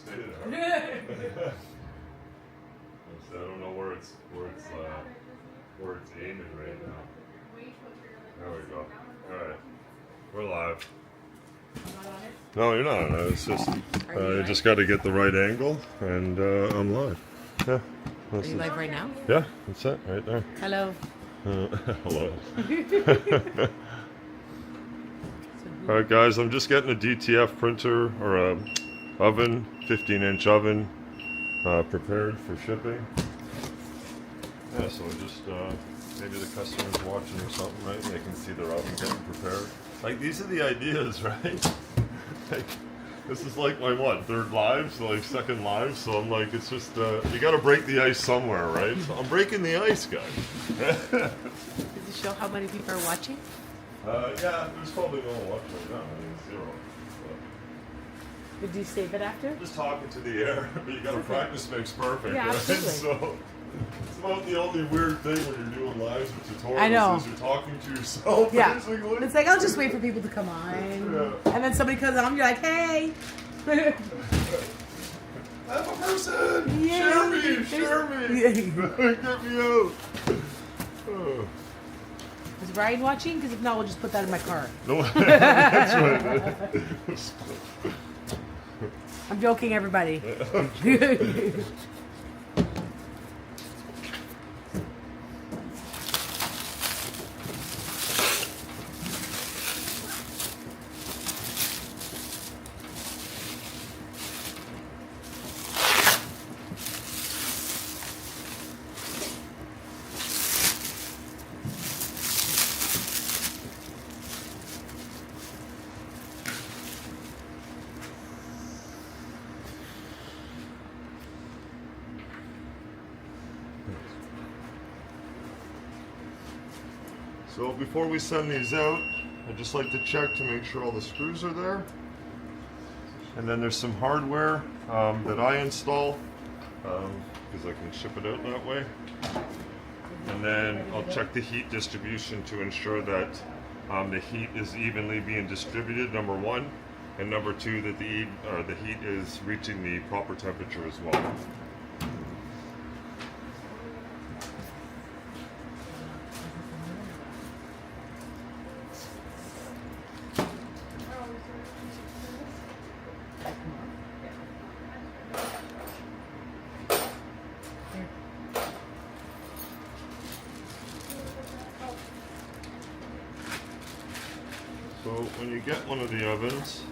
stay there. I don't know where it's aiming right now. There we go. All right, we're live. No, you're not on it. It's just you just got to get the right angle, and I'm live. Yeah. Are you live right now? Yeah, that's it right there. Hello. Hello. All right, guys. I'm just getting a DTF printer or a oven, 15-inch oven, prepared for shipping. Yeah, so just maybe the customer's watching or something, right? They can see their oven getting prepared. Like, these are the ideas, right? Like, this is like my third live, so like second live. So I'm like, it's just you got to break the ice somewhere, right? So I'm breaking the ice, guys. Does it show how many people are watching? Yeah, there's probably no one watching right now. I mean, 0. Did you save it after? Just talking to the air, but you got to practice makes perfect. Yeah, right? absolutely. So it's about the only weird thing when you're doing lives with tutorials I know. is you're talking to yourself. Yeah. Basically. It's like, I'll just wait for people to come on. Yeah. And then somebody comes on, you're like, hey. I'm a person! Yay. Share me! Get me out! Oh. Is Ryan watching? Because if not, we'll just put that in my car. No, that's right. I'm joking, everybody. So before we send these out, I'd just like to check to make sure all the screws are there. And then there's some hardware that I install because I can ship it out that way. And then I'll check the heat distribution to ensure that the heat is evenly being distributed, number one, and number two, that the heat is reaching the proper temperature as well. So when you get one of the ovens,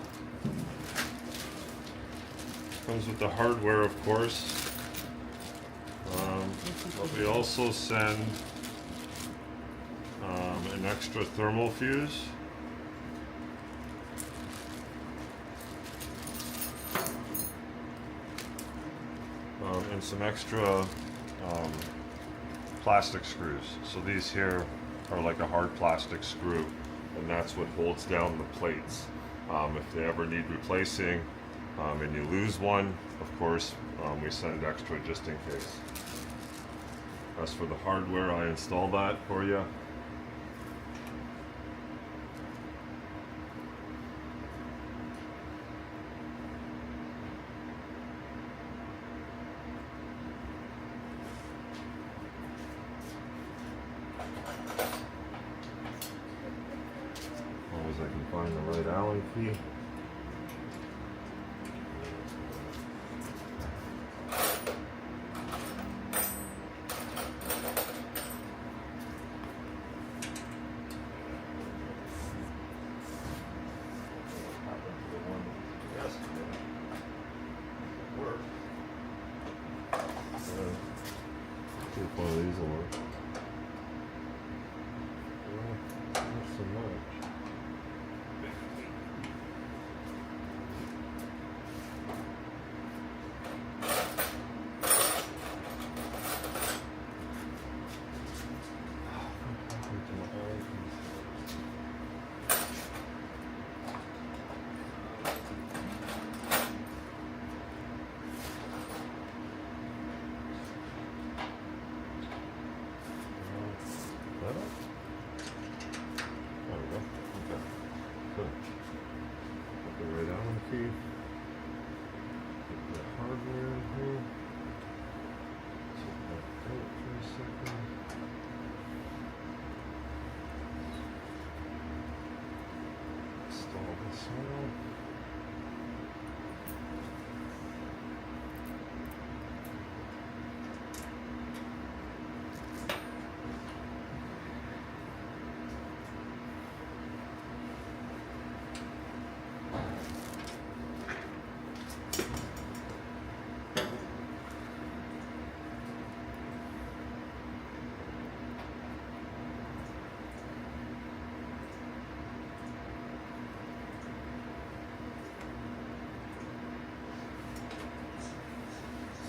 comes with the hardware, of course. But we also send an extra thermal fuse. And some extra plastic screws. So these here are like a hard plastic screw, and that's what holds down the plates. If they ever need replacing and you lose one, of course, we send extra just in case. As for the hardware, I install that for you. As long as I can find the right Allen key. See if one of these will work. Not so much. Put the right Allen key. hardware in here. Check that out for a second. Install this now.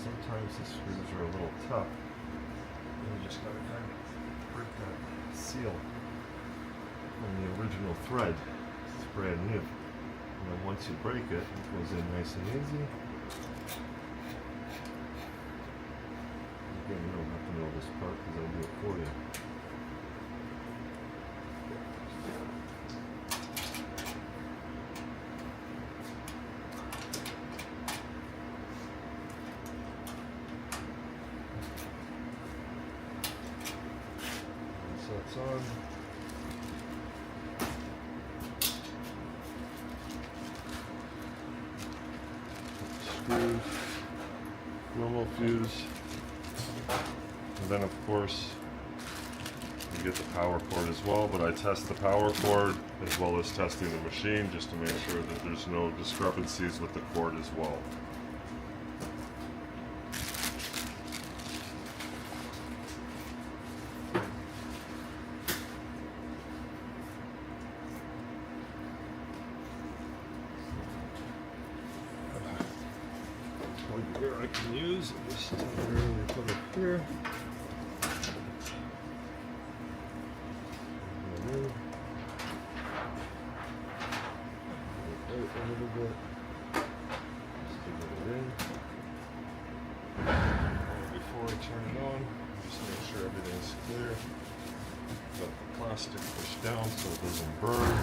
Sometimes the screws are a little tough, and you just gotta kind of break that seal on the original thread. It's brand new. And then once you break it, it goes in nice and easy. Again, you don't have to know this part because I'll do it for you. That's on. Screws, normal fuse, and then of course you get the power cord as well, but I test the power cord as well as testing the machine just to make sure that there's no discrepancies with the cord as well. Here I can use, just temporarily put it here. A little bit. Just to get it in. Before I turn it on, just make sure everything's clear. Got the plastic pushed down so it doesn't burn.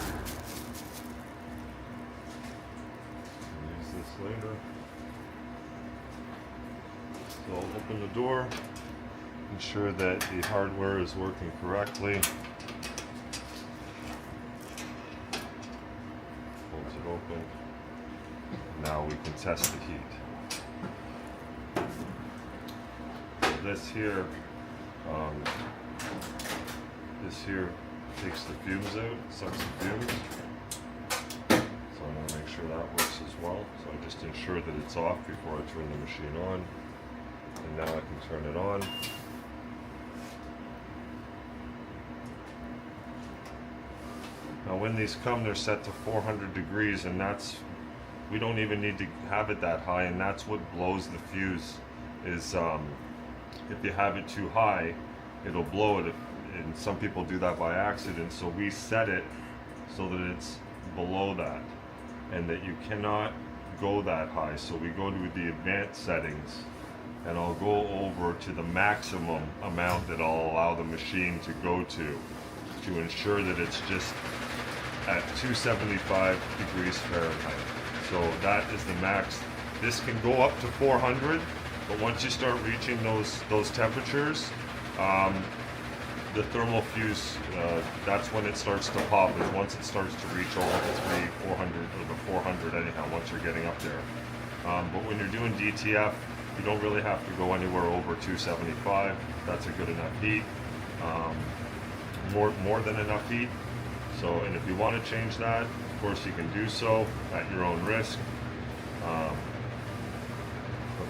I'll use this later. So I'll open the door, ensure that the hardware is working correctly. Pulls it open. Now we can test the heat. So this here takes the fumes out, sucks the fumes. So I'm going to make sure that works as well. So I just ensure that it's off before I turn the machine on. And now I can turn it on. Now when these come, they're set to 400 degrees, and we don't even need to have it that high, and that's what blows the fuse is if you have it too high, it'll blow it, and some people do that by accident. So we set it so that it's below that, and that you cannot go that high. So we go to the advanced settings, and I'll go over to the maximum amount that I'll allow the machine to go to ensure that it's just at 275 degrees Fahrenheit. So that is the max. This can go up to 400, but once you start reaching those temperatures, the thermal fuse, that's when it starts to pop, is once it starts to reach over the 400 or the 400 anyhow, once you're getting up there. But when you're doing DTF, you don't really have to go anywhere over 275. That's a good enough heat. More than enough heat. So, and if you want to change that, of course you can do so at your own risk. But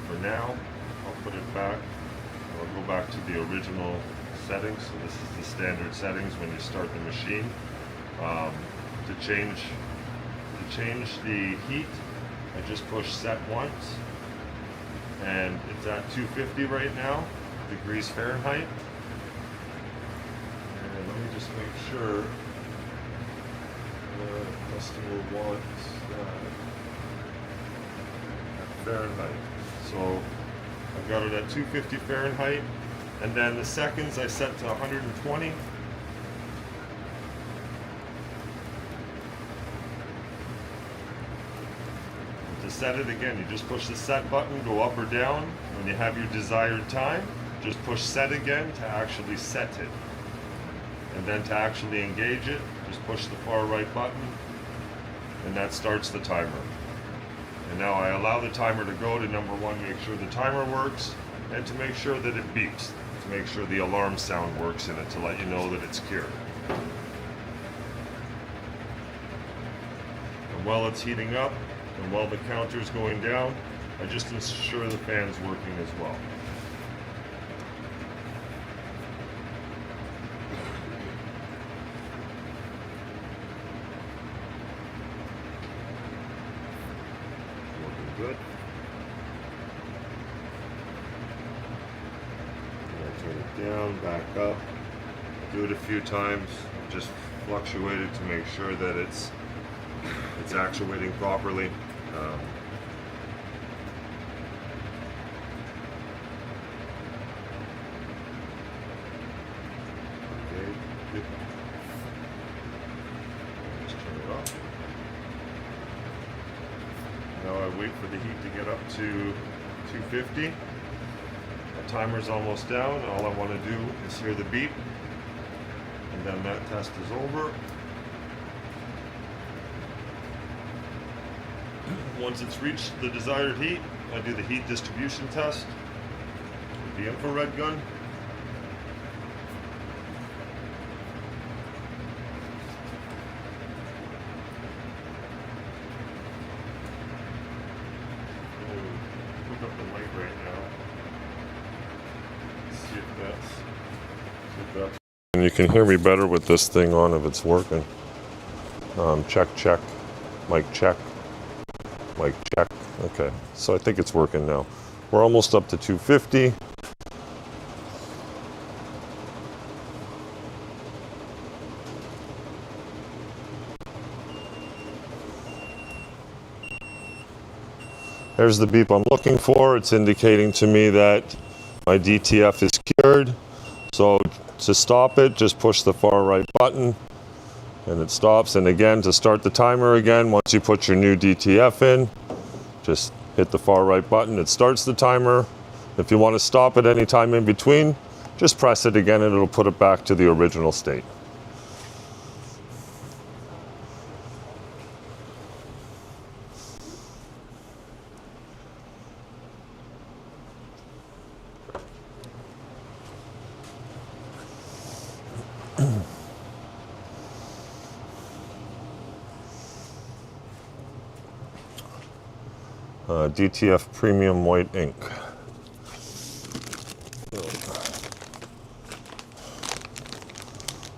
for now, I'll put it back. I'll go back to the original settings. So this is the standard settings when you start the machine. To change the heat, I just push set once, and it's at 250 right now, degrees Fahrenheit. And let me just make sure the customer wants at Fahrenheit. So I've got it at 250 Fahrenheit, and then the seconds I set to 120. To set it again, you just push the set button, go up or down. When you have your desired time, just push set again to actually set it. And then to actually engage it, just push the far right button, and that starts the timer. And now I allow the timer to go to number 1, make sure the timer works, and to make sure that it beeps, to make sure the alarm sound works in it to let you know that it's cured. And while it's heating up, and while the counter's going down, I just ensure the fan's working as well. Working good. Turn it down, back up. Do it a few times. Just fluctuate it to make sure that it's actuating properly. Okay, good. Just turn it off. Now I wait for the heat to get up to 250. The timer's almost down. All I want to do is hear the beep, and then that test is over. Once it's reached the desired heat, I do the heat distribution test with the infrared gun. Look up the light right now. Let's see if that's. And you can hear me better with this thing on if it's working. Check, check, mic check. Mic check. Okay, so I think it's working now. We're almost up to 250. There's the beep I'm looking for. It's indicating to me that my DTF is cured. So to stop it, just push the far right button and it stops. And again, to start the timer again, once you put your new DTF in, just hit the far right button. It starts the timer. If you want to stop at any time in between, just press it again and it'll put it back to the original state. DTF Premium White Ink.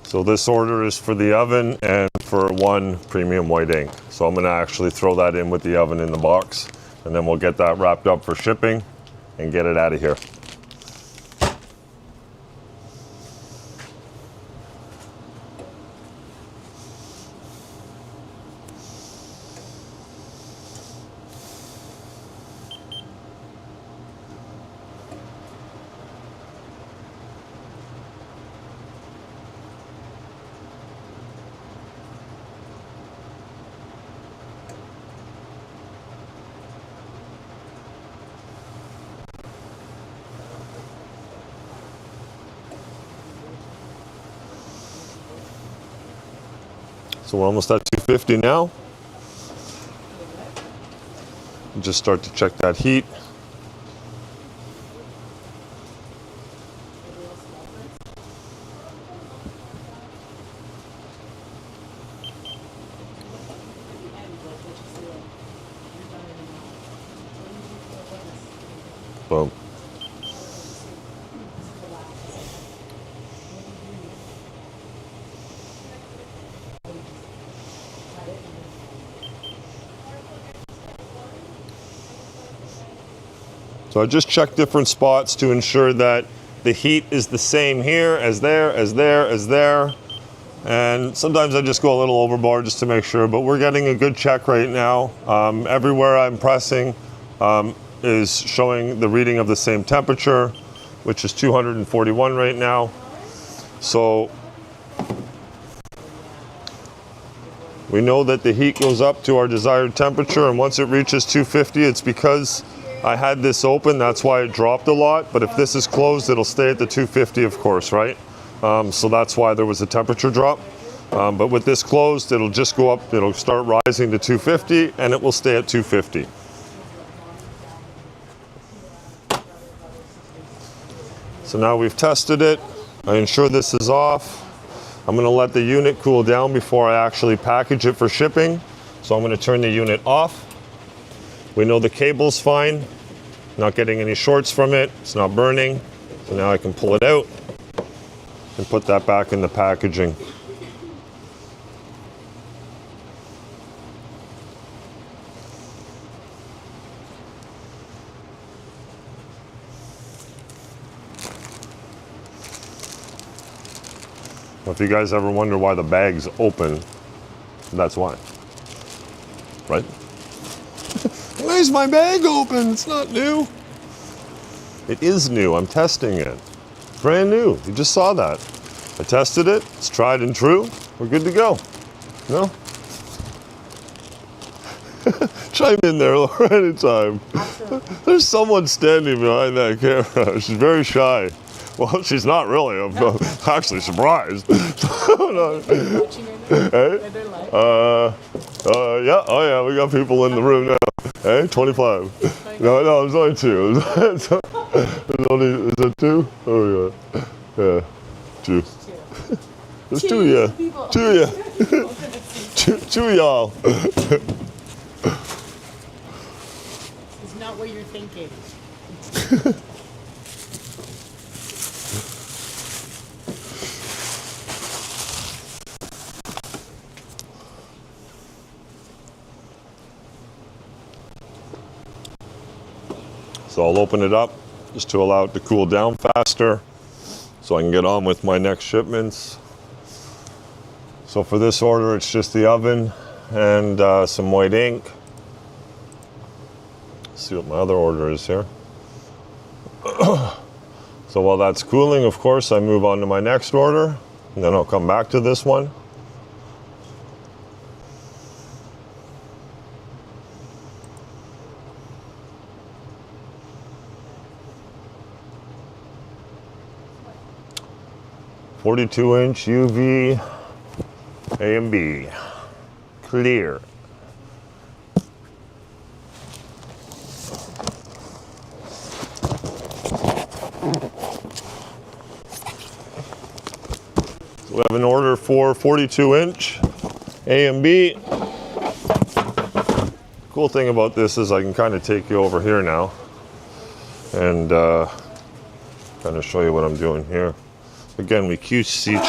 So this order is for the oven and for 1 premium white ink. So I'm going to actually throw that in with the oven in the box, and then we'll get that wrapped up for shipping and get it out of here. So we're almost at 250 now. Just start to check that heat. Boom. So I just check different spots to ensure that the heat is the same here as there, as there, as there. And sometimes I just go a little overboard just to make sure, but we're getting a good check right now. Everywhere I'm pressing is showing the reading of the same temperature, which is 241 right now. So We know that the heat goes up to our desired temperature, and once it reaches 250, it's because I had this open, that's why it dropped a lot. But if this is closed, it'll stay at the 250, of course, right? So that's why there was a temperature drop. But with this closed, it'll just go up, it'll start rising to 250, and it will stay at 250. So now we've tested it. I ensure this is off. I'm going to let the unit cool down before I actually package it for shipping. So I'm going to turn the unit off. We know the cable's fine. Not getting any shorts from it. It's not burning. So now I can pull it out and put that back in the packaging. If you guys ever wonder why the bag's open, that's why. Right? Why is my bag open? It's not new. It is new. I'm testing it. Brand new. You just saw that. I tested it. It's tried and true. We're good to go. No? Chime in there anytime. There's someone standing behind that camera. She's very shy. Well, she's not really. I'm actually surprised. Hey? Yeah. Oh, yeah. We got people in the room now. Hey, 25. No, it's only 2. Is it 2? Oh, yeah. Yeah. 2. There's 2, yeah. 2, yeah. 2 y'all. It's not what you're thinking. So I'll open it up just to allow it to cool down faster so I can get on with my next shipments. So for this order, it's just the oven and some white ink. Let's see what my other order is here. So while that's cooling, of course, I move on to my next order, and then I'll come back to this one. .42-inch UV A and B, clear. So we have an order for 42-inch A and B. Cool thing about this is I can kind of take you over here now and kind of show you what I'm doing here. Again, we QC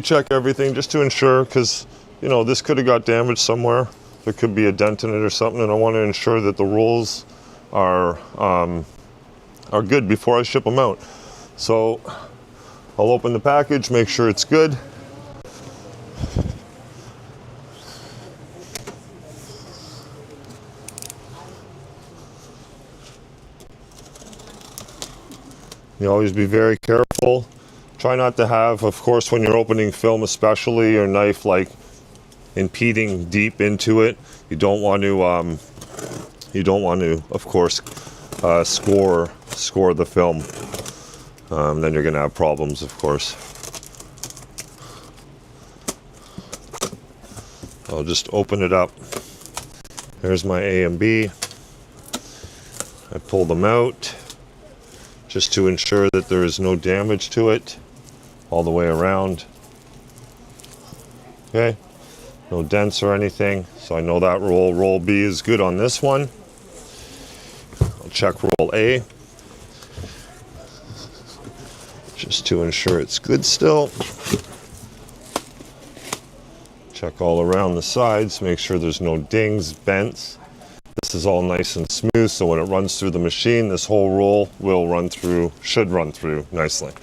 check everything just to ensure, because you know this could have got damaged somewhere. There could be a dent in it or something, and I want to ensure that the rolls are good before I ship them out. So I'll open the package, make sure it's good. You always be very careful. Try not to have, of course, when you're opening film, especially your knife like impeding deep into it. You don't want to, of course, score the film. Then you're going to have problems, of course. I'll just open it up. There's my A and B. I pull them out, just to ensure that there is no damage to it all the way around. Okay, no dents or anything, so I know that roll B is good on this one. I'll check roll A, just to ensure it's good still. Check all around the sides, make sure there's no dings, bends. This is all nice and smooth, so when it runs through the machine, this whole roll should run through nicely.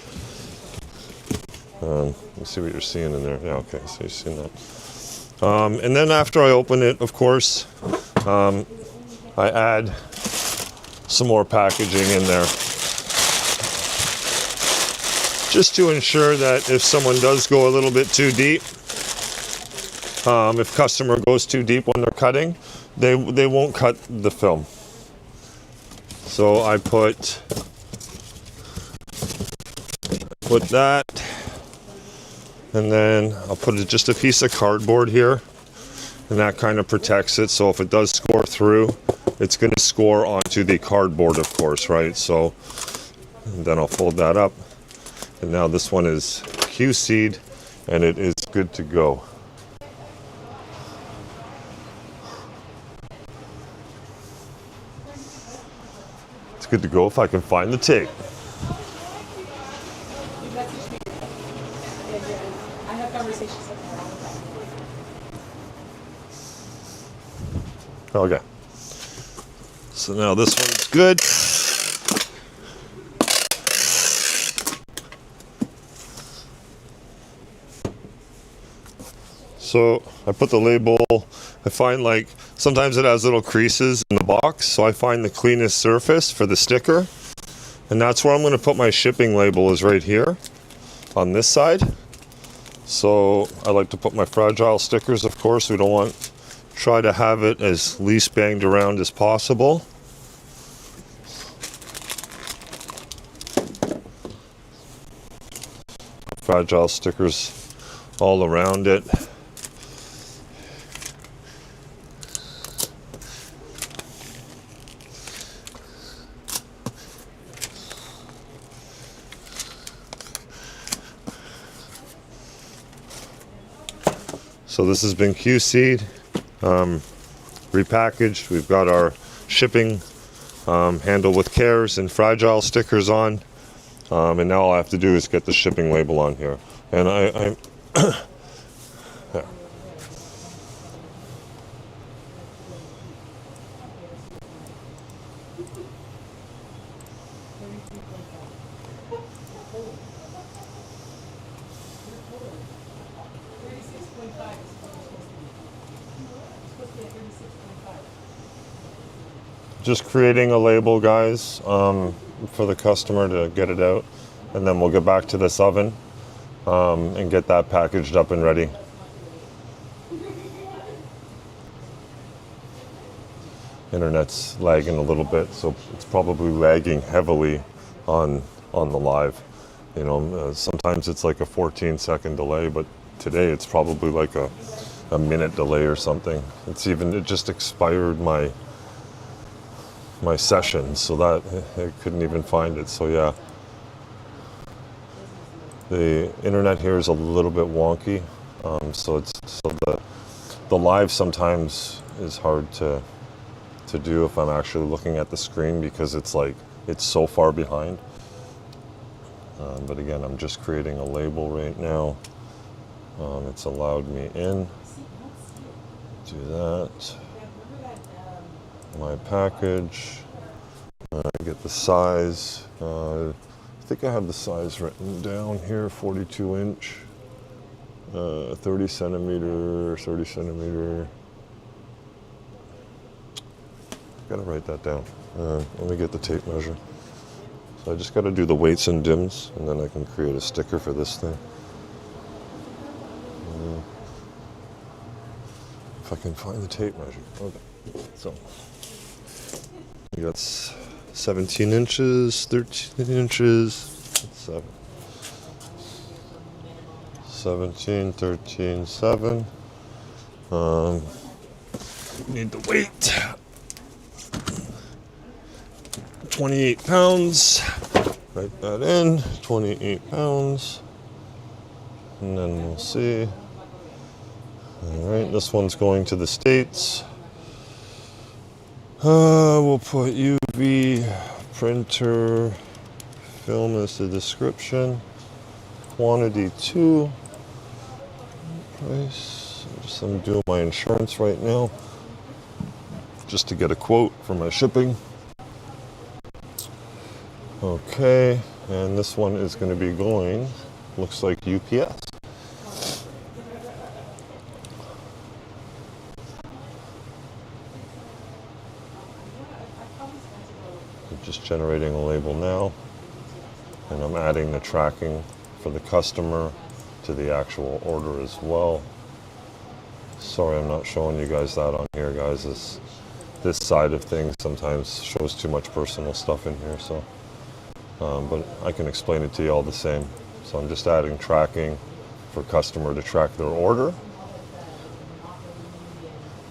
Let's see what you're seeing in there. Yeah, okay, so you've seen that. And then after I open it, of course, I add some more packaging in there, just to ensure that if someone does go a little bit too deep, If customer goes too deep when they're cutting, they won't cut the film. So I put that, and then I'll put just a piece of cardboard here, and that kind of protects it. So if it does score through, it's going to score onto the cardboard, of course, right? So then I'll fold that up, and now this one is QC'd, and it is good to go. It's good to go if I can find the tape. I have conversations. Okay. So now this one's good. So I put the label, I find like sometimes it has little creases in the box, so I find the cleanest surface for the sticker. And that's where I'm going to put my shipping label, is right here on this side. So I like to put my fragile stickers, of course. We don't want, try to have it as least banged around as possible. Fragile stickers all around it. So this has been QC'd, repackaged. We've got our shipping handle with cares and fragile stickers on. And now all I have to do is get the shipping label on here. And I yeah. Just creating a label, guys, for the customer to get it out, and then we'll get back to this oven and get that packaged up and ready. Internet's lagging a little bit, so it's probably lagging heavily on the live. You know, sometimes it's like a 14-second delay, but today it's probably like a minute delay or something. It just expired my session, so that I couldn't even find it. So yeah, the internet here is a little bit wonky, so the live sometimes is hard to do if I'm actually looking at the screen, because it's so far behind. But again, I'm just creating a label right now. It's allowed me in. Do that. My package. Get the size. I think I have the size written down here. 42 inch, 30 centimeter, 30 centimeter. Gotta write that down. Let me get the tape measure. So I just gotta do the weights and dims, and then I can create a sticker for this thing. If I can find the tape measure. Okay. So we got 17 inches, 13 inches, 17, 13, 7. Need the weight. 28 pounds. Write that in. 28 pounds. And then we'll see. Alright, this one's going to the States. We'll put UV printer film as the description. Quantity 2. Price. I'm doing my insurance right now, just to get a quote for my shipping. Okay, and this one is going to be going, looks like UPS. Just generating a label now, and I'm adding the tracking for the customer to the actual order as well. Sorry, I'm not showing you guys that on here, guys. This side of things sometimes shows too much personal stuff in here, so but I can explain it to you all the same. So I'm just adding tracking for customer to track their order.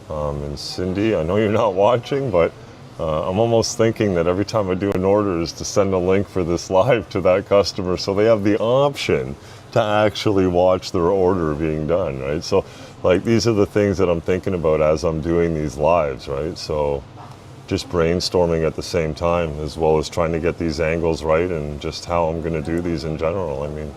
And Cindy, I know you're not watching, but I'm almost thinking that every time I do an order is to send a link for this live to that customer so they have the option to actually watch their order being done, right? So like these are the things that I'm thinking about as I'm doing these lives, right? So just brainstorming at the same time, as well as trying to get these angles right and just how I'm going to do these in general. I mean,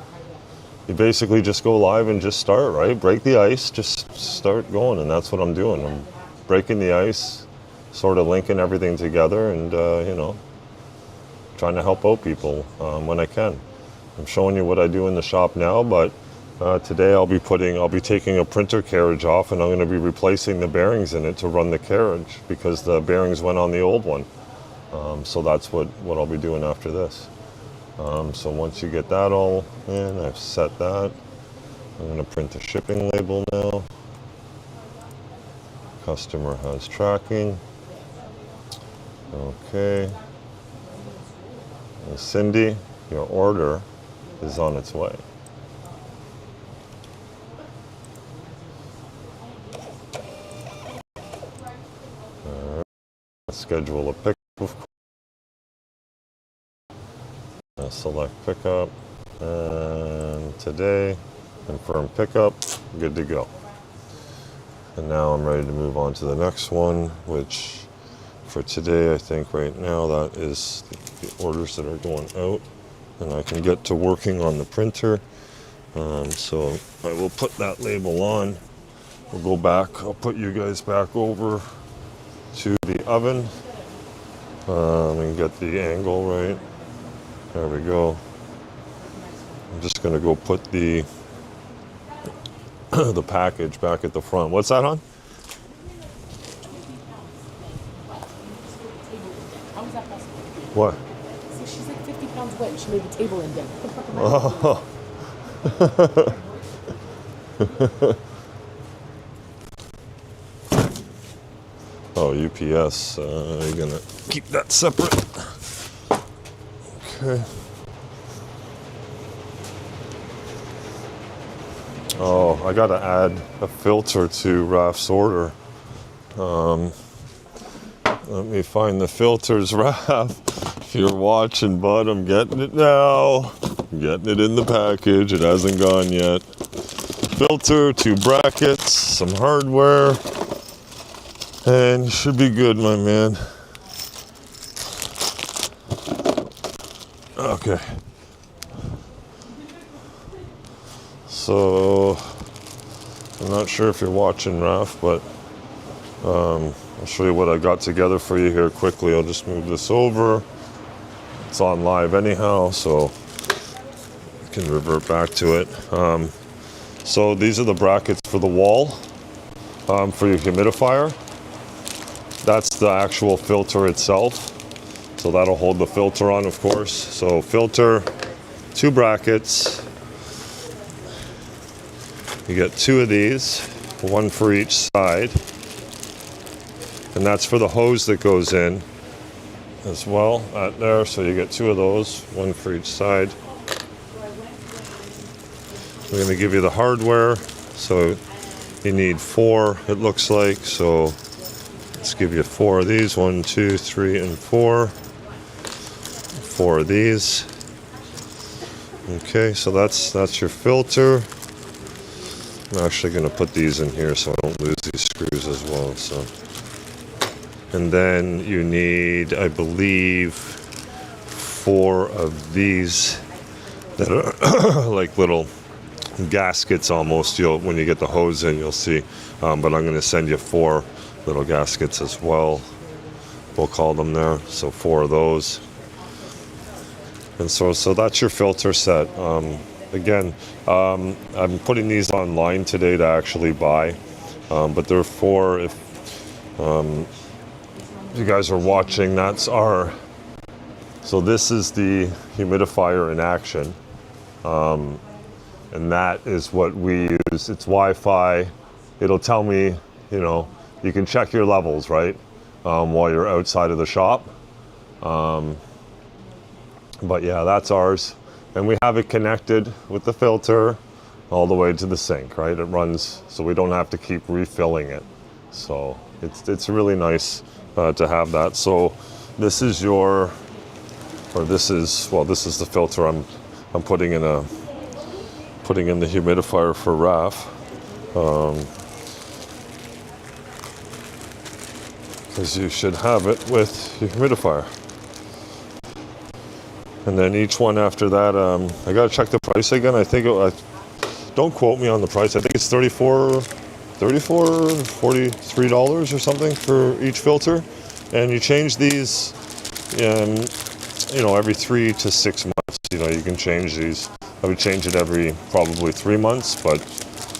you basically just go live and just start, right? Break the ice, just start going, and that's what I'm doing. I'm breaking the ice, sort of linking everything together, and you know, trying to help out people when I can. I'm showing you what I do in the shop now, but today I'll be taking a printer carriage off, and I'm going to be replacing the bearings in it to run the carriage because the bearings went on the old one. So that's what I'll be doing after this. So once you get that all in, I've set that. I'm going to print a shipping label now. Customer has tracking. Okay. And Cindy, your order is on its way. Schedule a pickup, of course. Select pickup, and today, confirm pickup, good to go. And now I'm ready to move on to the next one, which for today, I think right now that is the orders that are going out, and I can get to working on the printer. So I will put that label on. We'll go back, I'll put you guys back over to the oven and get the angle right. There we go. I'm just gonna go put the the package back at the front. What's that on? How is that possible? What? See, she's like 50 pounds wet and she made the table indent. What the fuck am I doing? Oh, UPS. You're gonna keep that separate. Okay. Oh, I gotta add a filter to Raf's order. Let me find the filters, Raf. If you're watching, bud, I'm getting it now. I'm getting it in the package. It hasn't gone yet. Filter, 2 brackets, some hardware, and you should be good, my man. Okay. So, I'm not sure if you're watching, Raf, but I'll show you what I got together for you here quickly. I'll just move this over. It's on live anyhow, so you can revert back to it. So these are the brackets for the wall for your humidifier. That's the actual filter itself. So that'll hold the filter on, of course. So filter, 2 brackets. You get 2 of these, 1 for each side. And that's for the hose that goes in as well at there. So you get 2 of those, 1 for each side. We're going to give you the hardware. So you need 4, it looks like. So let's give you 4 of these, 1, 2, 3, and 4. 4 of these. Okay, so that's your filter. I'm actually going to put these in here so I don't lose these screws as well. So, and then you need, I believe, 4 of these that are like little gaskets almost. When you get the hose in, you'll see. But I'm going to send you 4 little gaskets as well. We'll call them there. So 4 of those. And so that's your filter set. Again, I'm putting these online today to actually buy, but they're for if you guys are watching. That's our. So this is the humidifier in action, and that is what we use. It's Wi-Fi. it'll tell me, you know, you can check your levels, right, while you're outside of the shop. But yeah, that's ours. And we have it connected with the filter all the way to the sink, right? It runs so we don't have to keep refilling it. So it's really nice to have that. So this is your, or this is, well, this is the filter I'm putting in the humidifier for Raf. Because you should have it with your humidifier. And then each one after that, I gotta check the price again. I think don't quote me on the price. I think it's $43 or something for each filter. And you change these, you know, every 3 to 6 months. You know, you can change these. I would change it every probably 3 months, but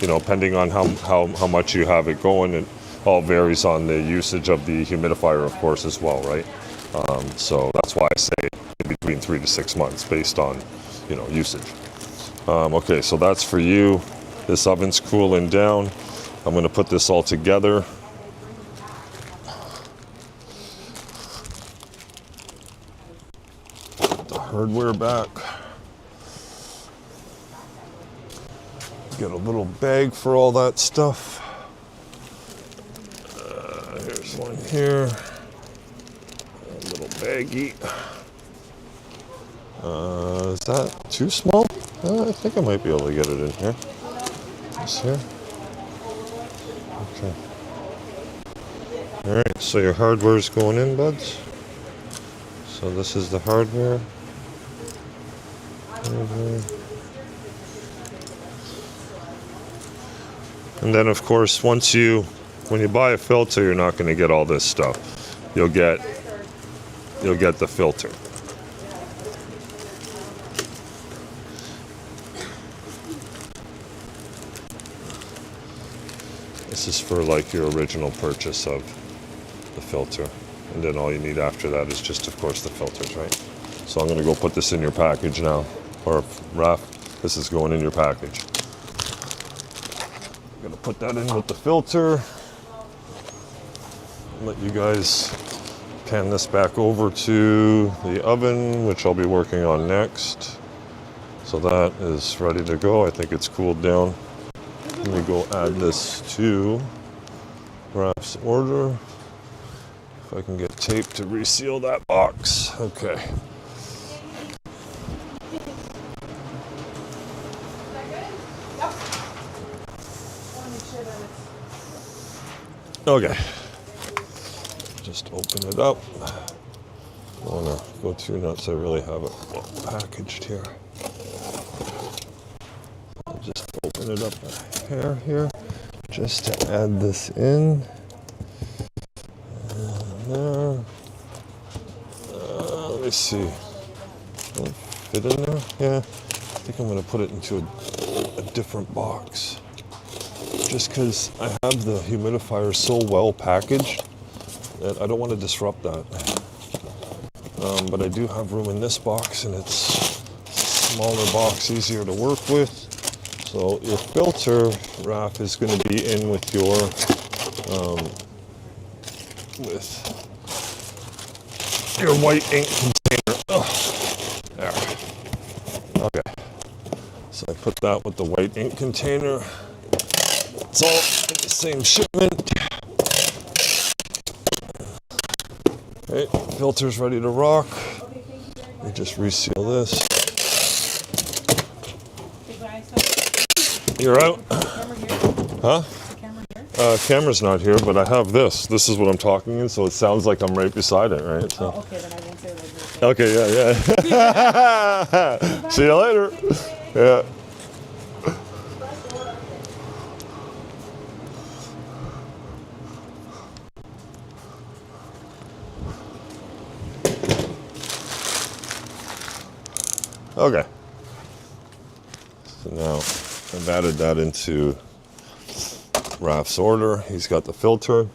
you know, depending on how much you have it going, it all varies on the usage of the humidifier, of course, as well, right? So that's why I say between 3 to 6 months based on, you know, usage. Okay, so that's for you. This oven's cooling down. I'm going to put this all together. Put the hardware back. Get a little bag for all that stuff. Here's one here. A little baggie. Is that too small? I think I might be able to get it in here. This here. Okay. All right, so your hardware's going in, buds. So this is the hardware. And then, of course, when you buy a filter, you're not going to get all this stuff. You'll get the filter. This is for like your original purchase of the filter. And then all you need after that is just, of course, the filters, right? So I'm going to go put this in your package now. Or, Raf, this is going in your package. I'm going to put that in with the filter. Let you guys pan this back over to the oven, which I'll be working on next. So that is ready to go. I think it's cooled down. Let me go add this to Raf's order. If I can get tape to reseal that box. Okay. Okay. Just open it up. I don't want to go too nuts. I really have it well packaged here. I'll just open it up a hair here just to add this in. And there. Let me see. Will it fit in there? Yeah. I think I'm going to put it into a different box. Just because I have the humidifier so well packaged that I don't want to disrupt that. But I do have room in this box, and it's a smaller box, easier to work with. So your filter, Raf, is going to be in with your white ink container. Oh, there. Okay. So I put that with the white ink container. It's all in the same shipment. Okay, filter's ready to rock. We just reseal this. You're out? Huh? Camera's not here, but I have this. This is what I'm talking in, so it sounds like I'm right beside it, right? So. Oh, okay, then I won't say that. Okay, yeah. See you later. Yeah. Okay. So now I've added that into Raf's order. He's got the filter.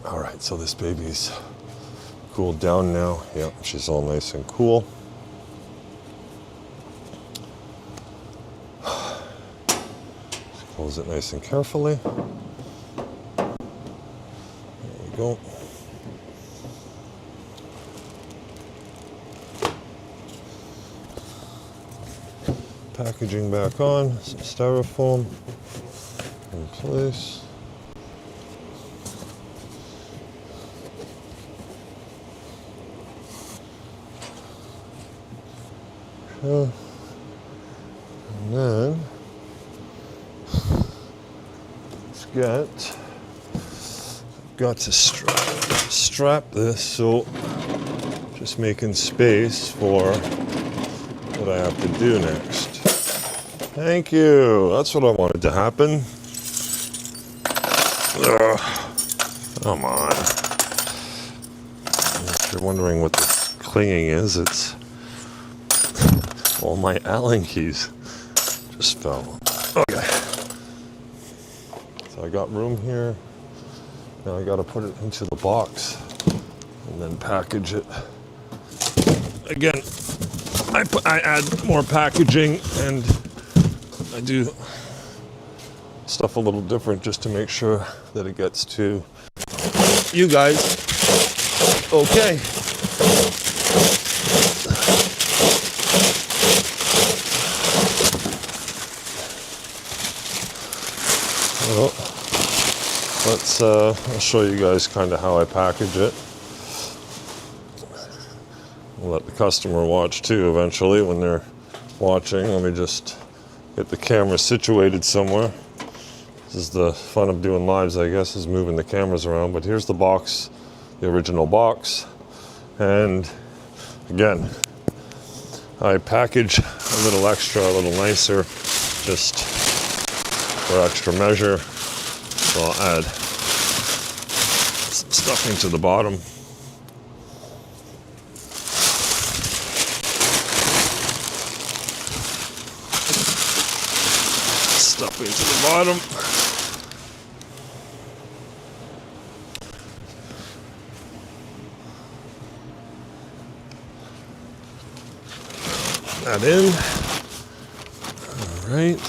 All right, so this baby's cooled down now. Yep, she's all nice and cool. Close it nice and carefully. There we go. Packaging back on, some styrofoam in place. Okay. And then let's got to strap this, so just making space for what I have to do next. Thank you. That's what I wanted to happen. Ugh. Come on. If you're wondering what this clinging is, it's all my Allen keys just fell. Okay. So I got room here. Now I got to put it into the box and then package it. Again, I add more packaging and I do stuff a little different just to make sure that it gets to you guys. Okay. Well, I'll show you guys kind of how I package it. I'll let the customer watch too eventually when they're watching. Let me just get the camera situated somewhere. This is the fun of doing lives, I guess, is moving the cameras around. But here's the box, the original box. And again, I package a little extra, a little nicer, just for extra measure. So I'll add some stuffing to the bottom. Stuffing to the bottom. That in. All right.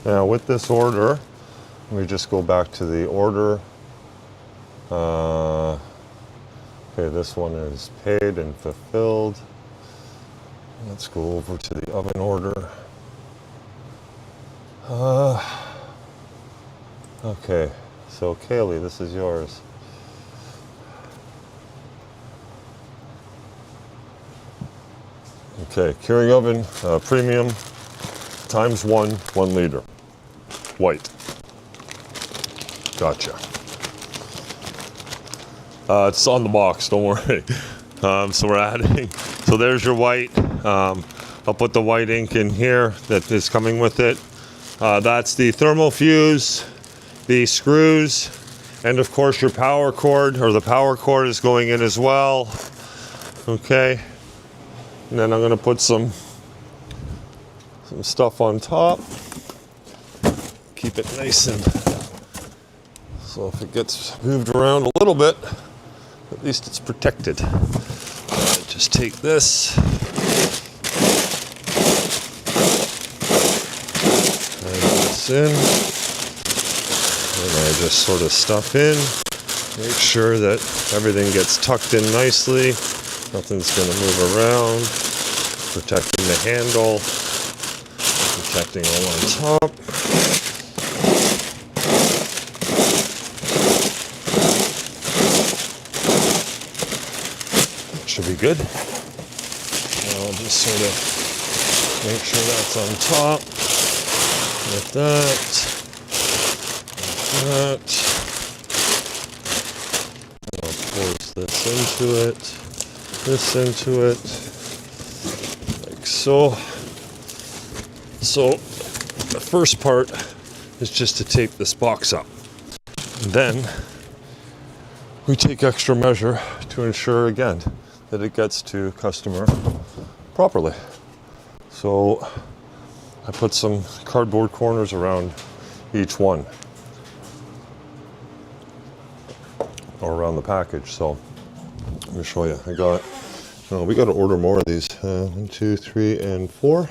Now with this order, let me just go back to the order. Okay, this one is paid and fulfilled. Let's go over to the oven order. Okay, so Kaylee, this is yours. Okay, curing oven, premium, times 1 liter, white. Gotcha. It's on the box, don't worry. So we're adding, so there's your white. I'll put the white ink in here that is coming with it. That's the thermal fuse, the screws, and of course your power cord, or the power cord is going in as well. Okay. And then I'm gonna put some stuff on top. Keep it nice and, so if it gets moved around a little bit, at least it's protected. Just take this. And this in. And I just sort of stuff in. Make sure that everything gets tucked in nicely. Nothing's going to move around. Protecting the handle. Protecting all on top. Should be good. Now I'll just sort of make sure that's on top. Like that. Like that. And I'll force this into it. This into it. Like so. So the first part is just to tape this box up. And then we take extra measure to ensure again that it gets to customer properly. So I put some cardboard corners around each one, or around the package. So let me show you. I got Oh, we got to order more of these. 1, 2, 3, and 4.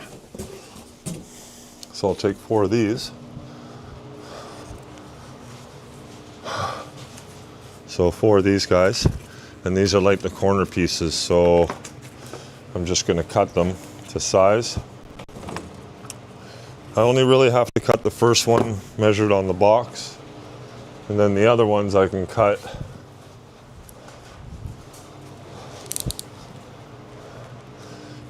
So I'll take 4 of these. So 4 of these guys. And these are like the corner pieces. So I'm just going to cut them to size. I only really have to cut the first one measured on the box. And then the other ones I can cut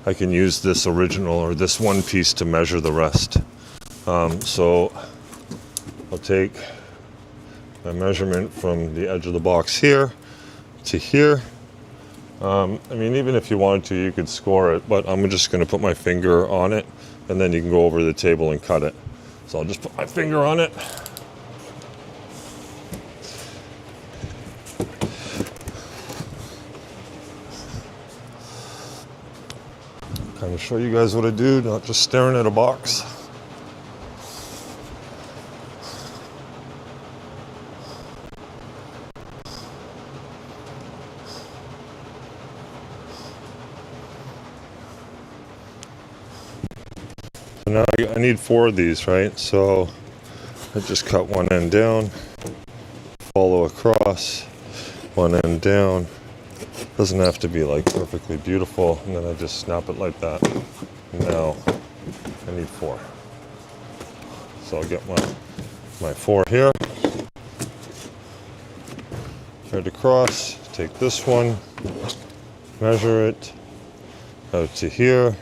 I can use this original or this one piece to measure the rest. So I'll take my measurement from the edge of the box here to here. I mean, even if you wanted to, you could score it, but I'm just going to put my finger on it, and then you can go over to the table and cut it. So I'll just put my finger on it. Kind of show you guys what I do, not just staring at a box. So now I need 4 of these, right? So I just cut one end down, follow across, one end down. Doesn't have to be like perfectly beautiful, and then I just snap it like that. Now I need 4. So I'll get my 4 here. Thread across, take this one, measure it out to here.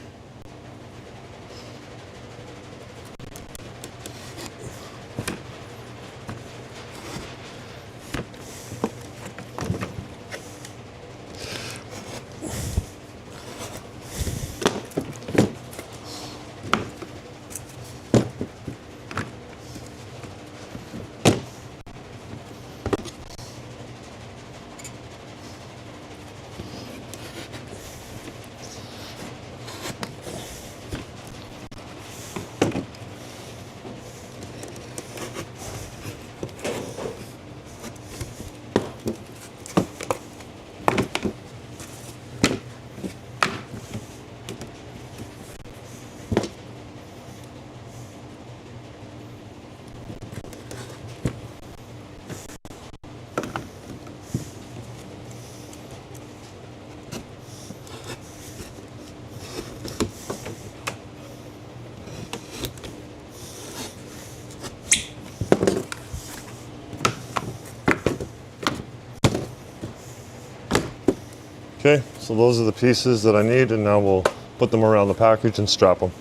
Okay, so those are the pieces that I need, and now we'll put them around the package and strap them.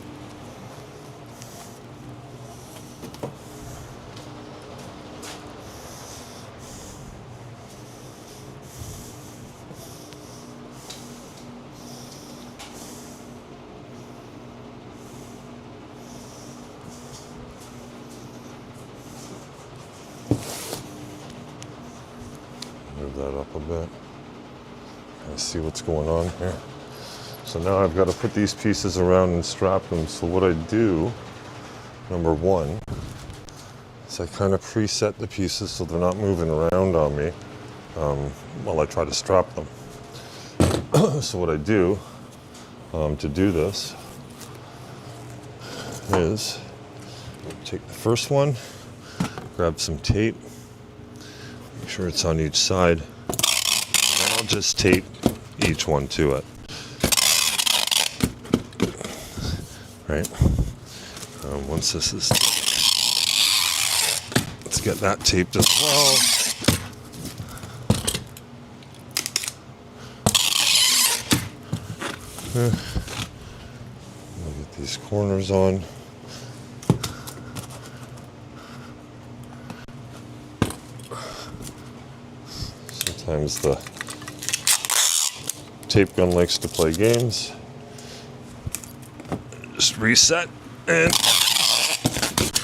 Move that up a bit. I see what's going on here. So now I've got to put these pieces around and strap them. So what I do, number 1, is I kind of preset the pieces so they're not moving around on me while I try to strap them. So what I do to do this is take the first one, grab some tape, make sure it's on each side, and then I'll just tape each one to it. Right? Once this is, let's get that taped as well. I'll get these corners on. Sometimes the tape gun likes to play games. Just reset and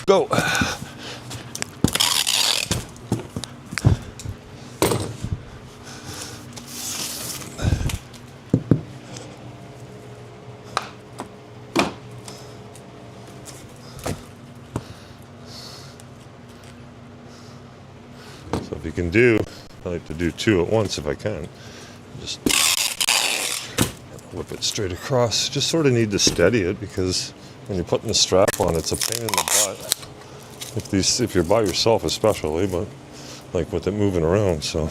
go. So if you can do, I like to do 2 at once if I can. Just whip it straight across. Just sort of need to steady it because when you're putting the strap on, it's a pain in the butt. If you're by yourself especially, but like with it moving around, so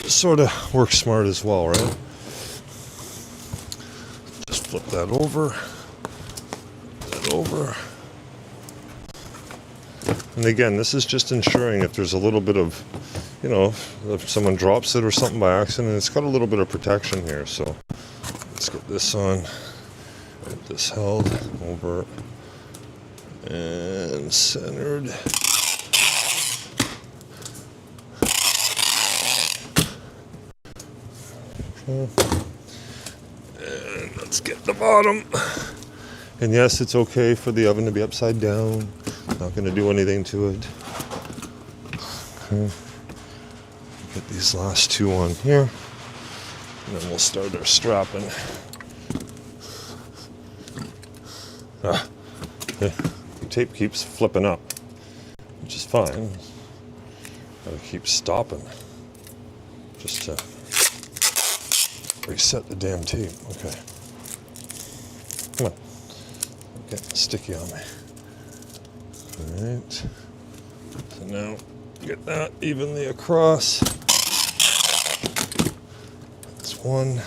sort of works smart as well, right? Just flip that over. And again, this is just ensuring if there's a little bit of, you know, if someone drops it or something by accident, it's got a little bit of protection here. So let's get this on, get this held over and centered. Okay. And let's get the bottom. And yes, it's okay for the oven to be upside down. Not going to do anything to it. Okay. Get these last two on here. And then we'll start our strapping. Okay. The tape keeps flipping up, which is fine. Gotta keep stopping just to reset the damn tape. Okay. Come on. Getting sticky on me. Alright. So now get that evenly across. That's one.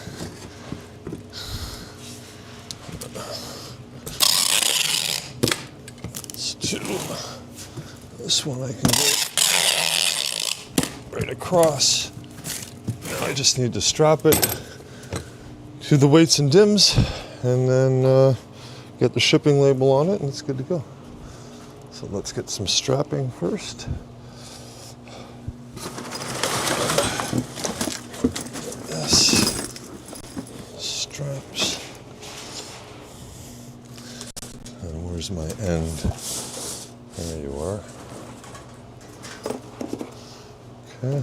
That's two. This one I can go right across. Now I just need to strap it to the weights and dims and then get the shipping label on it and it's good to go. So let's get some strapping first. This straps. And where's my end? There you are. Okay.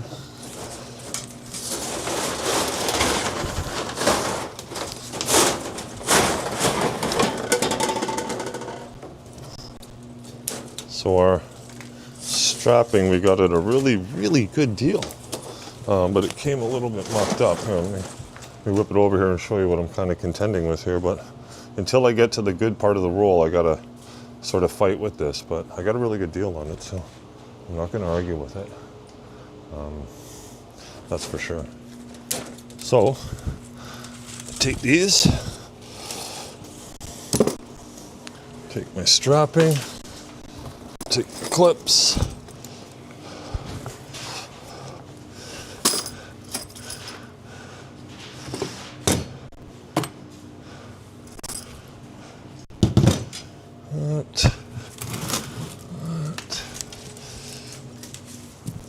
So our strapping, we got at a really, really good deal. But it came a little bit mucked up. Here, let me whip it over here and show you what I'm kind of contending with here. But until I get to the good part of the roll, I got to sort of fight with this. But I got a really good deal on it, so I'm not going to argue with it. That's for sure. So, take these. Take my strapping. Take the clips. That.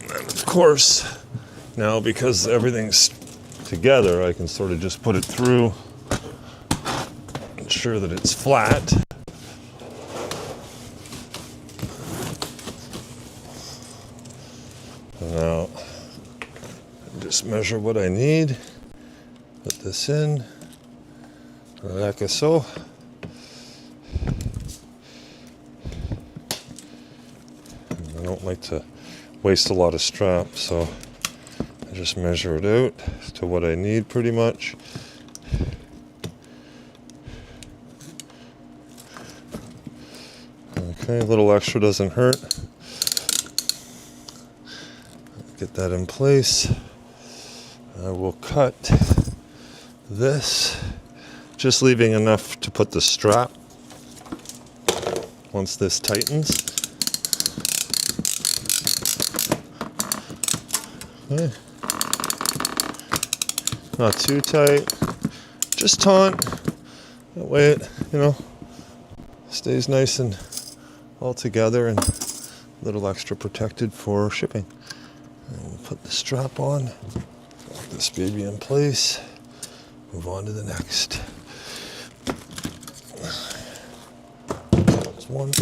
And of course, now because everything's together, I can sort of just put it through, ensure that it's flat. Now, just measure what I need, put this in, like so. And I don't like to waste a lot of strap, so I just measure it out to what I need pretty much. Okay, a little extra doesn't hurt. Get that in place. I will cut this, just leaving enough to put the strap once this tightens. Okay. Not too tight, just taut. That way it, stays nice and all together and a little extra protected for shipping. And we'll put the strap on, lock this baby in place, move on to the next. That's one.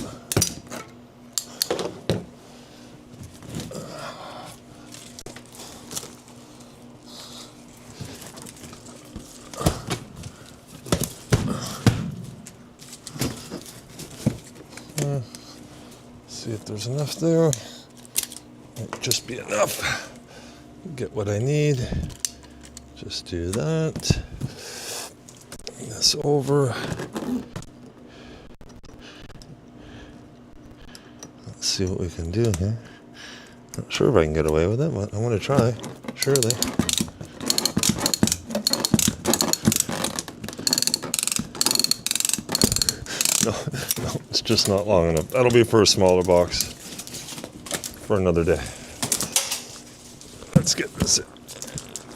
See if there's enough there. Might just be enough. Get what I need. Just do that. This over. Let's see what we can do here. Not sure if I can get away with it, but I want to try. Surely. No, it's just not long enough. That'll be for a smaller box for another day. Let's get this in.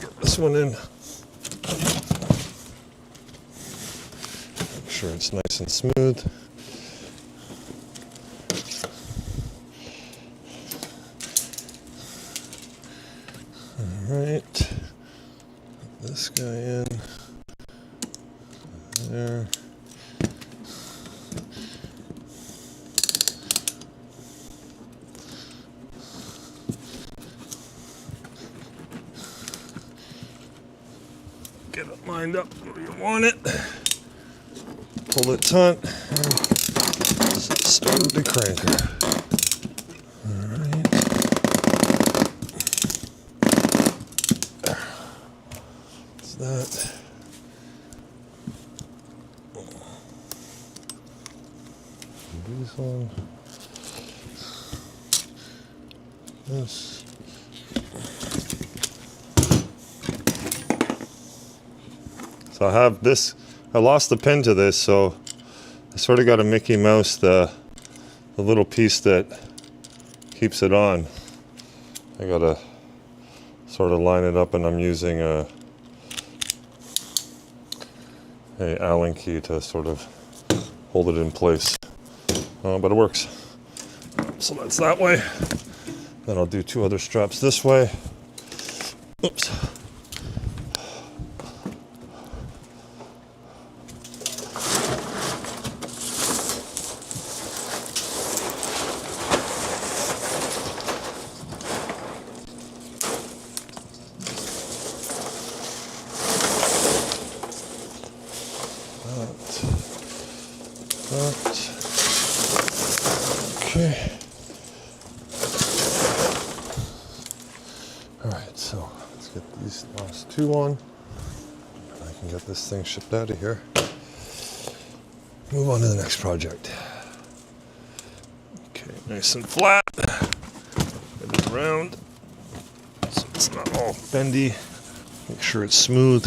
Get this one in. Make sure it's nice and smooth. All right. Put this guy in. There. Get it lined up where you want it. Pull it taut. And start the cranker. Alright. That's that. This one. This. So I have this, I lost the pin to this, so I sort of got a Mickey Mouse, the little piece that keeps it on. I gotta sort of line it up, and I'm using a Allen key to sort of hold it in place. But it works. So that's that way. Then I'll do two other straps this way. Oops. Okay. All right, so let's get these last two on. I can get this thing shipped out of here. Move on to the next project. Okay, nice and flat. Get it around so it's not all bendy. Make sure it's smooth.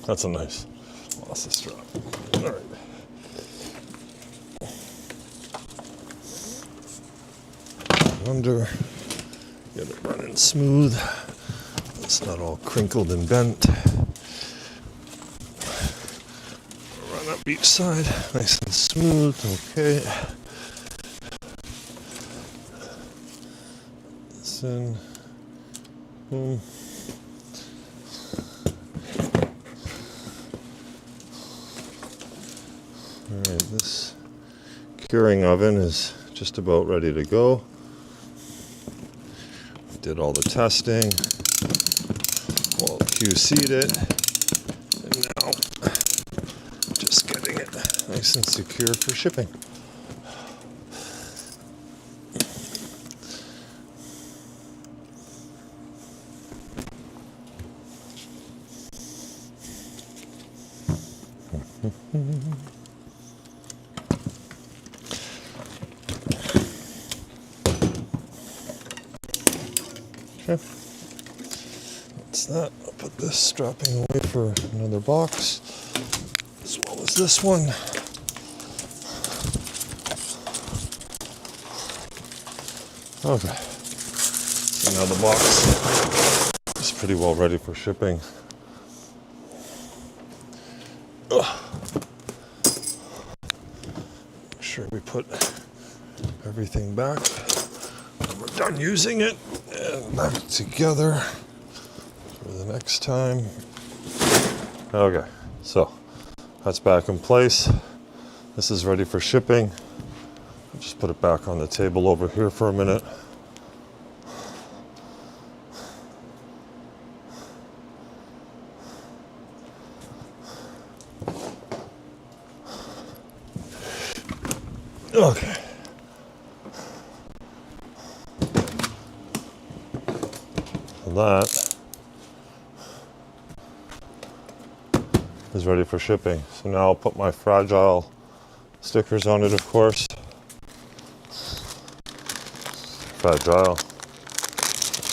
That's a nice lost the strap. All right. Under, get it running smooth. It's not all crinkled and bent. Run up each side, nice and smooth. Okay. This in. Boom. Alright, this curing oven is just about ready to go. Did all the testing, well, QC'd it, and now just getting it nice and secure for shipping. Okay, that's that. I'll put this strapping away for another box, as well as this one. Okay. So now the box is pretty well ready for shipping. Ugh. Make sure we put everything back when we're done using it and back together for the next time. Okay, so that's back in place. This is ready for shipping. Just put it back on the table over here for a minute. Okay. And that is ready for shipping. So now I'll put my fragile stickers on it, of course. Fragile.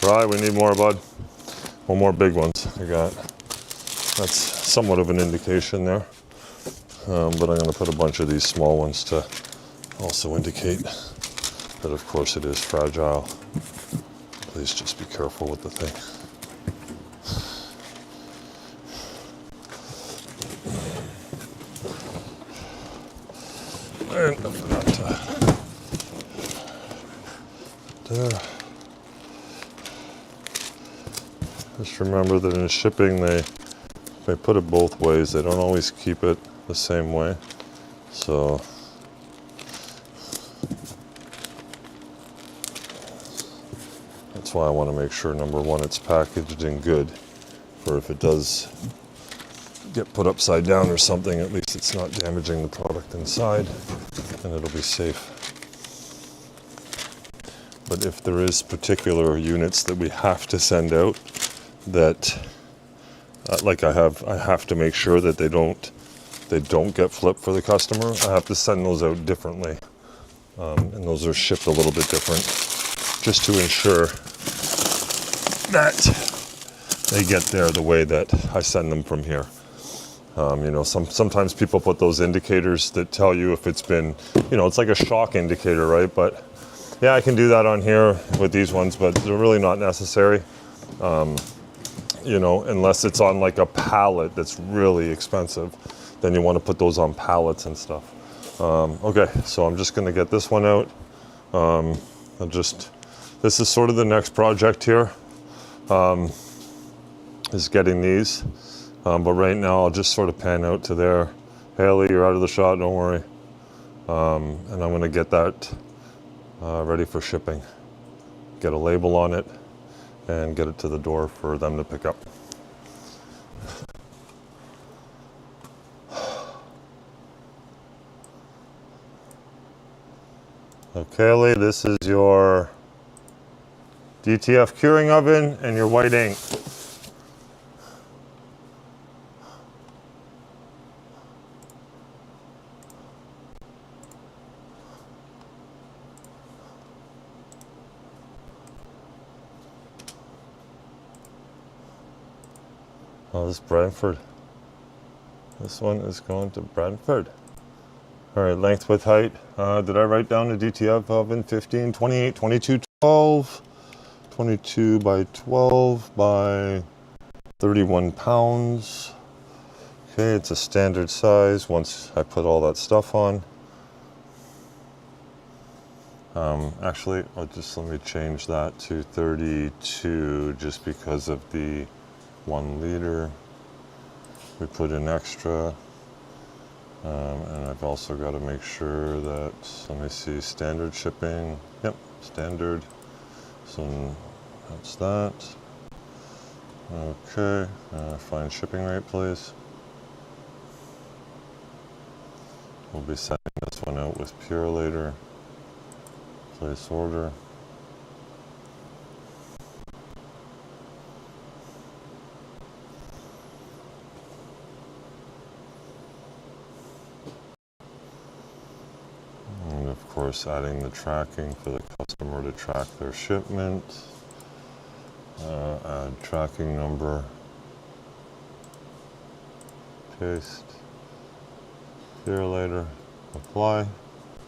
Right, we need more, bud. One more big ones I got. That's somewhat of an indication there. But I'm going to put a bunch of these small ones to also indicate that, of course, it is fragile. Please just be careful with the thing. And I forgot to... There. Just remember that in shipping, they put it both ways. They don't always keep it the same way. So that's why I want to make sure, number one, it's packaged in good, for if it does get put upside down or something, at least it's not damaging the product inside, and it'll be safe. But if there is particular units that we have to send out, that like I have to make sure that they don't get flipped for the customer. I have to send those out differently, and those are shipped a little bit different, just to ensure that they get there the way that I send them from here. You know, sometimes people put those indicators that tell you if it's been, you know, it's like a shock indicator, right? But yeah, I can do that on here with these ones, but they're really not necessary. You know, unless it's on like a pallet that's really expensive, then you want to put those on pallets and stuff. Okay, so I'm just going to get this one out. This is sort of the next project here, is getting these. But right now I'll just sort of pan out to there. Haley, you're out of the shot, don't worry. And I'm going to get that ready for shipping. Get a label on it and get it to the door for them to pick up. Okay, Lee, this is your DTF curing oven and your white ink. Oh, this is Brantford. This one is going to Brantford. All right, length, width, height. Did I write down the DTF oven? 15, 28, 22, 12. 22 by 12 by 31 pounds. Okay, it's a standard size once I put all that stuff on. Actually, let me change that to 32 just because of the 1 liter. We put in extra. And I've also got to make sure that, let me see, standard shipping. Yep, standard. So that's that. Okay, find shipping rate, please. We'll be sending this one out with Pure later. Place order. And of course, adding the tracking for the customer to track their shipment. Add tracking number. Paste. Here later. Apply.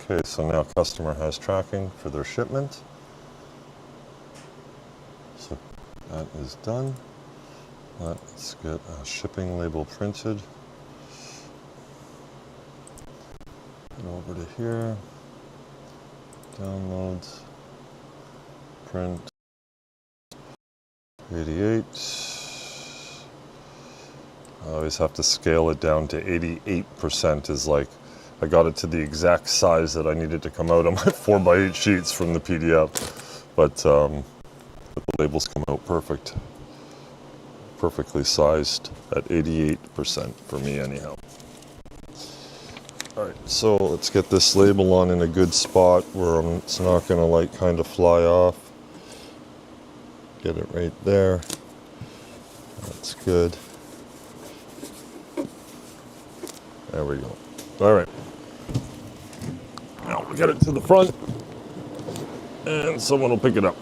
Okay, so now customer has tracking for their shipment. That is done. Let's get a shipping label printed. Get over to here. Downloads. Print. 88. I always have to scale it down to 88% is like, I got it to the exact size that I needed to come out on my 4x8 sheets from the PDF. But the labels come out perfect. Perfectly sized at 88% for me anyhow. All right, so let's get this label on in a good spot where it's not gonna like kind of fly off. Get it right there. That's good. There we go. All right. Now we get it to the front and someone will pick it up.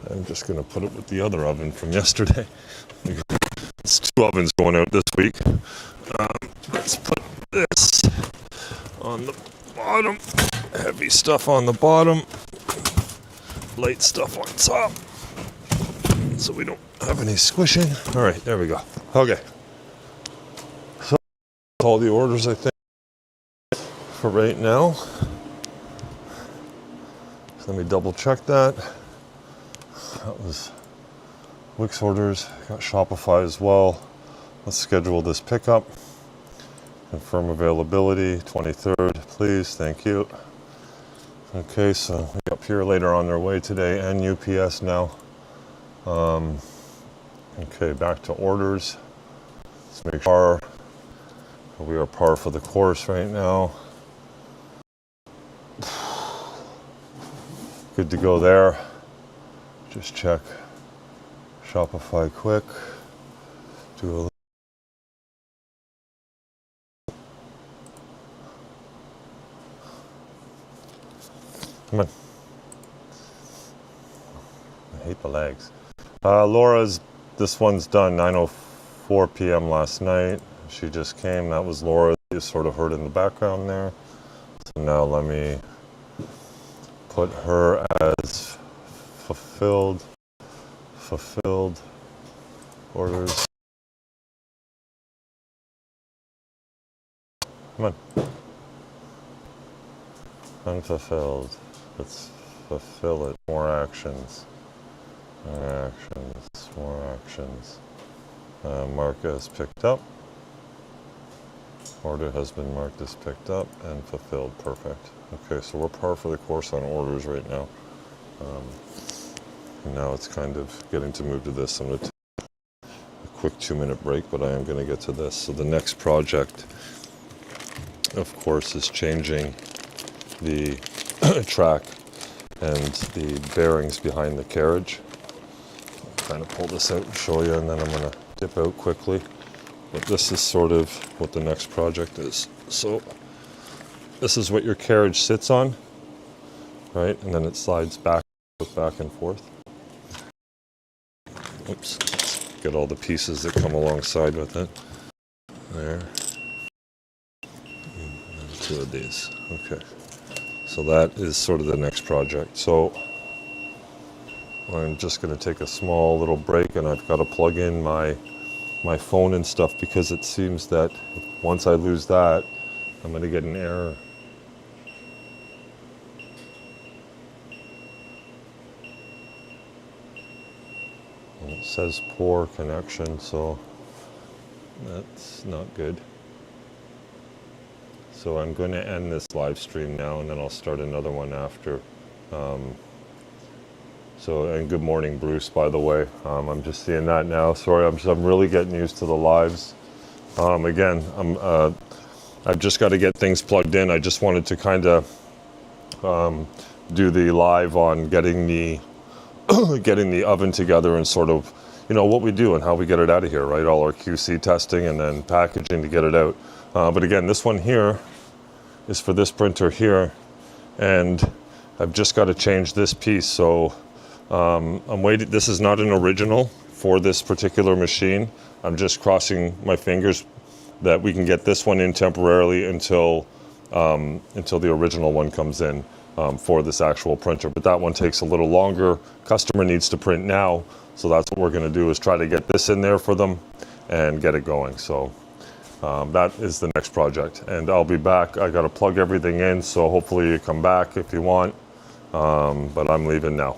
I'm just going to put it with the other oven from yesterday. It's 2 ovens going out this week. Let's put this on the bottom. Heavy stuff on the bottom. Light stuff on top. So we don't have any squishing. All right, there we go. Okay. So all the orders I think for right now. So let me double check that. That was Wix orders, got Shopify as well. Let's schedule this pickup. Confirm availability, 23rd, please, thank you. Okay, so we up here later on their way today and UPS now. Okay, back to orders. Let's make sure we are par for the course right now. Good to go there. Just check Shopify quick. Do a little. Come on. I hate the legs. Laura's, this one's done, 9:04 p.m. last night. She just came, that was Laura. You sort of heard in the background there. So now let me put her as fulfilled orders. Come on. Unfulfilled. Let's fulfill it. More actions. More actions. More actions. Mark as picked up. Order has been marked as picked up and fulfilled. Perfect. Okay, so we're par for the course on orders right now. And now it's kind of getting to move to this. I'm going to take a quick 2-minute break, but I am going to get to this. So the next project, of course, is changing the track and the bearings behind the carriage. I'll kind of pull this out and show you, and then I'm going to dip out quickly. But this is sort of what the next project is. So this is what your carriage sits on, right? And then it slides back and forth. Oops, let's get all the pieces that come alongside with it. There. And 2 of these. Okay. So that is sort of the next project. So I'm just going to take a small little break, and I've got to plug in my phone and stuff, because it seems that once I lose that, I'm going to get an error. And it says poor connection, so that's not good. So I'm going to end this live stream now, and then I'll start another one after. And good morning, Bruce, by the way. I'm just seeing that now. Sorry, I'm really getting used to the lives. Again, I've just got to get things plugged in. I just wanted to kind of do the live on getting the getting the oven together and sort of, what we do and how we get it out of here, right? All our QC testing and then packaging to get it out. But again, this one here is for this printer here, and I've just got to change this piece. So I'm waiting. This is not an original for this particular machine. I'm just crossing my fingers that we can get this one in temporarily until the original one comes in for this actual printer. But that one takes a little longer. Customer needs to print now, so that's what we're going to do, is try to get this in there for them and get it going. So that is the next project, and I'll be back. I got to plug everything in, so hopefully you come back if you want, but I'm leaving now.